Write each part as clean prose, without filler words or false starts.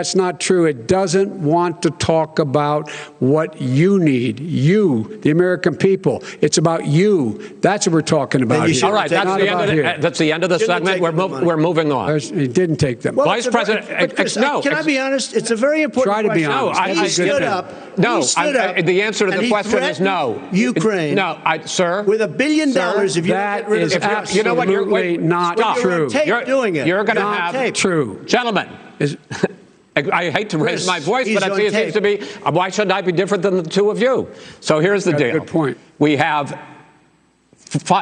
That's not true. It doesn't want to talk about what you need, you, the American people. It's about you. That's what we're talking about. All right, that's the end of the segment. We're moving on. He didn't take them. Well, Vice President, Chris, can I be honest? It's a very important Try to be question. honest. He stood up. No, he stood up, the answer to and the he question is no. Ukraine. No, sir. With $1 billion, if you that get rid is of absolutely you know what, you're not true. You're doing it. You're going to You're have tape. True. Gentlemen. I hate to raise my voice, he's but I see it seems to be, why should I be different than the two of you? So here's the deal. Good point. We have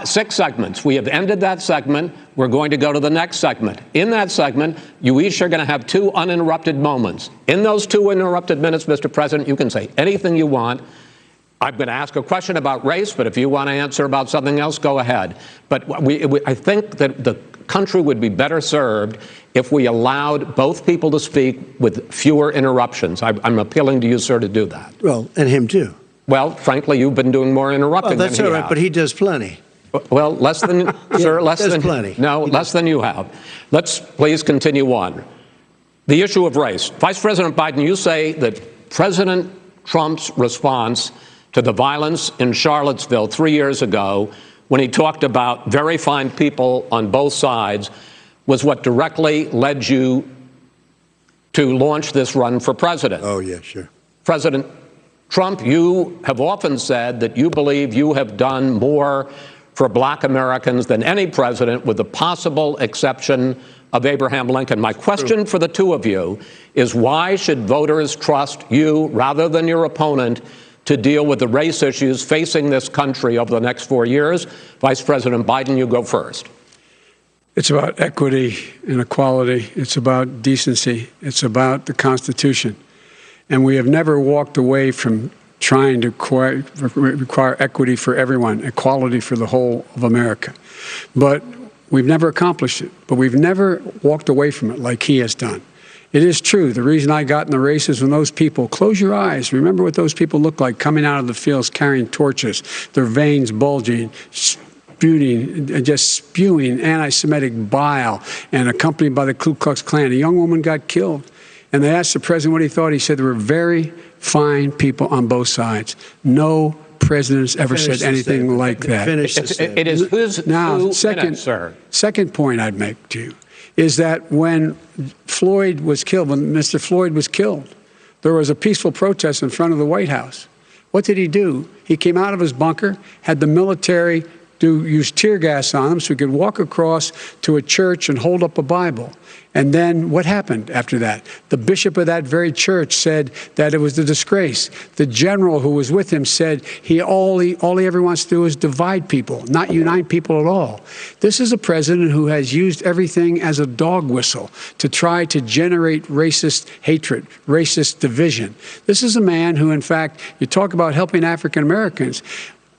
6 segments. We have ended that segment. We're going to go to the next segment. In that segment, you each are going to have 2 uninterrupted moments. In those 2 uninterrupted minutes, Mr. President, you can say anything you want. I'm going to ask a question about race, but if you want to answer about something else, go ahead. But I think that the country would be better served if we allowed both people to speak with fewer interruptions. I'm appealing to you, sir, to do that. Well, and him too. Well, frankly, you've been doing more interrupting than he has. That's all right, but he does plenty. Well, less than, sir, less than plenty. No, less than you have. Let's please continue on. The issue of race. Vice President Biden, you say that President Trump's response to the violence in Charlottesville 3 years ago, when he talked about very fine people on both sides, was what directly led you to launch this run for president. Oh, yeah, sure. President Trump, you have often said that you believe you have done more for black Americans than any president, with the possible exception of Abraham Lincoln. My question for the two of you is, why should voters trust you rather than your opponent to deal with the race issues facing this country over the next 4 years? Vice President Biden, you go first. It's about equity and equality. It's about decency. It's about the Constitution. And we have never walked away from trying to require equity for everyone, equality for the whole of America. But we've never accomplished it. But we've never walked away from it like he has done. It is true. The reason I got in the race is when those people, close your eyes, remember what those people look like coming out of the fields carrying torches, their veins bulging, just spewing anti-Semitic bile, and accompanied by the Ku Klux Klan. A young woman got killed. And they asked the president what he thought. He said there were very fine people on both sides. No president has ever said anything like that. It is whose now, second point I'd make to you is that when Floyd was killed, when Mr. Floyd was killed, there was a peaceful protest in front of the White House. What did he do? He came out of his bunker, had the military use tear gas on him so he could walk across to a church and hold up a Bible. And then what happened after that? The bishop of that very church said that it was a disgrace. The general who was with him said all he ever wants to do is divide people, not unite people at all. This is a president who has used everything as a dog whistle to try to generate racist hatred, racist division. This is a man who, in fact, you talk about helping African Americans.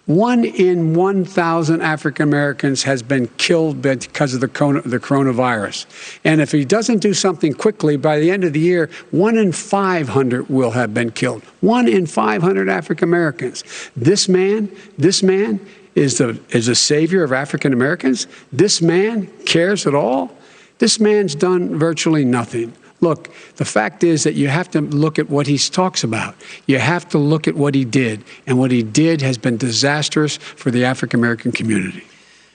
1 in 1,000 African Americans has been killed because of the coronavirus. And if he doesn't do something quickly, by the end of the year, 1 in 500 will have been killed. 1 in 500 African Americans. This man is the savior of African Americans. This man cares at all. This man's done virtually nothing. Look, the fact is that you have to look at what he talks about. You have to look at what he did. And what he did has been disastrous for the African-American community.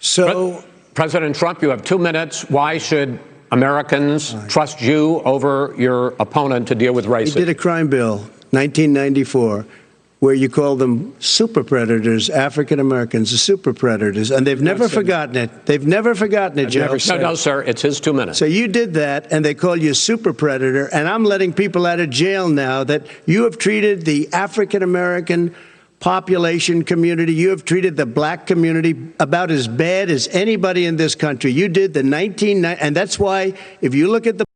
So, President Trump, you have 2 minutes. Why should Americans trust you over your opponent to deal with racism? He did a crime bill, 1994, where you call them super predators, African Americans, the super predators, and they've never forgotten it. They've never forgotten it, Joe. No, sir, it's his 2 minutes. So you did that, and they call you a super predator, and I'm letting people out of jail now that you have treated the African American population community, you have treated the black community about as bad as anybody in this country. You did the and that's why, if you look at the